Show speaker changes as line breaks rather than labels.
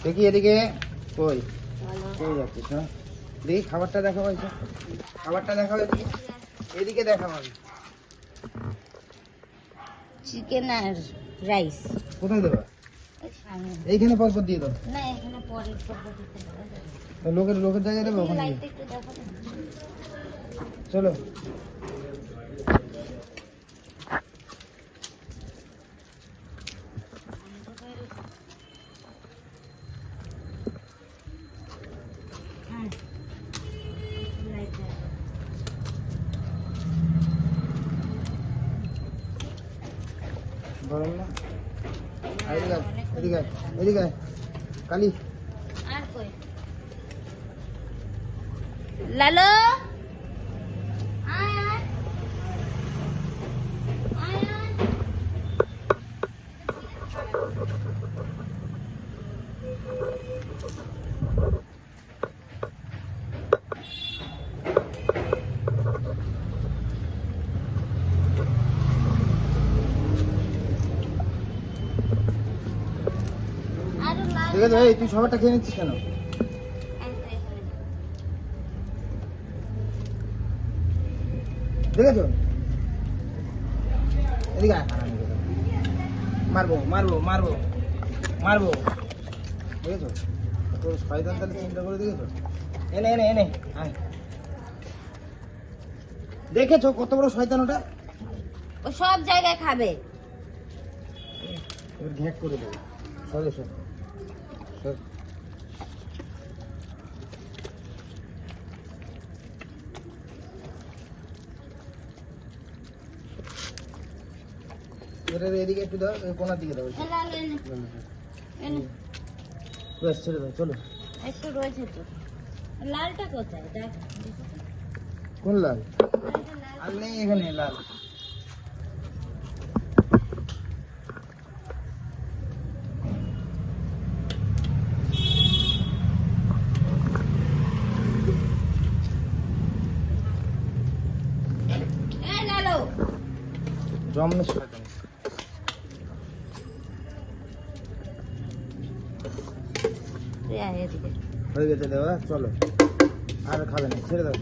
দেখি এদিকে কই কই যাচ্ছিস না? দেখি খাবারটা দেখাবো, খাবারটা দেখাবো, এদিকে দেখাবো।
চিকেন আর রাইস
কোথায় দেবা? এইখানে পর দিয়ে দাও।
না এখানে পরের পদ্ধতিতে
লোকের জায়গায় দেবো ওখানে। চলো গরম না? এদিকে এদিকে কালি
আর কই লালো আয় আয় আয় আয়
ঠিক আছে। এই তুই সবারটা খেয়ে নিচ্ছিস কেন? দেখেছো? এদিকে মারবো মারবো মারবো মারবো, দেখেছো? তোর শয়তান তাহলে চিন্তা করে দেখেছো? এনে এনে এনে আয়, দেখেছো কত বড় শয়তান ওটা?
ও সব জায়গায় খাবে।
এবার ঘ্যাক করে দেবে। সরে সর সর। এদিকে একটু দাও, কোনার দিকে দাও। বেশ ছেড়ে দাও, চলো।
একটু রয়েছে তো, লালটা কোথায় দেখ?
কোন লাল? আর নেই এখানে লাল। জম্মের শয়তান। হয়ে গেছে দেওয়া, চলো। আর খাবে না, ছেড়ে দাও।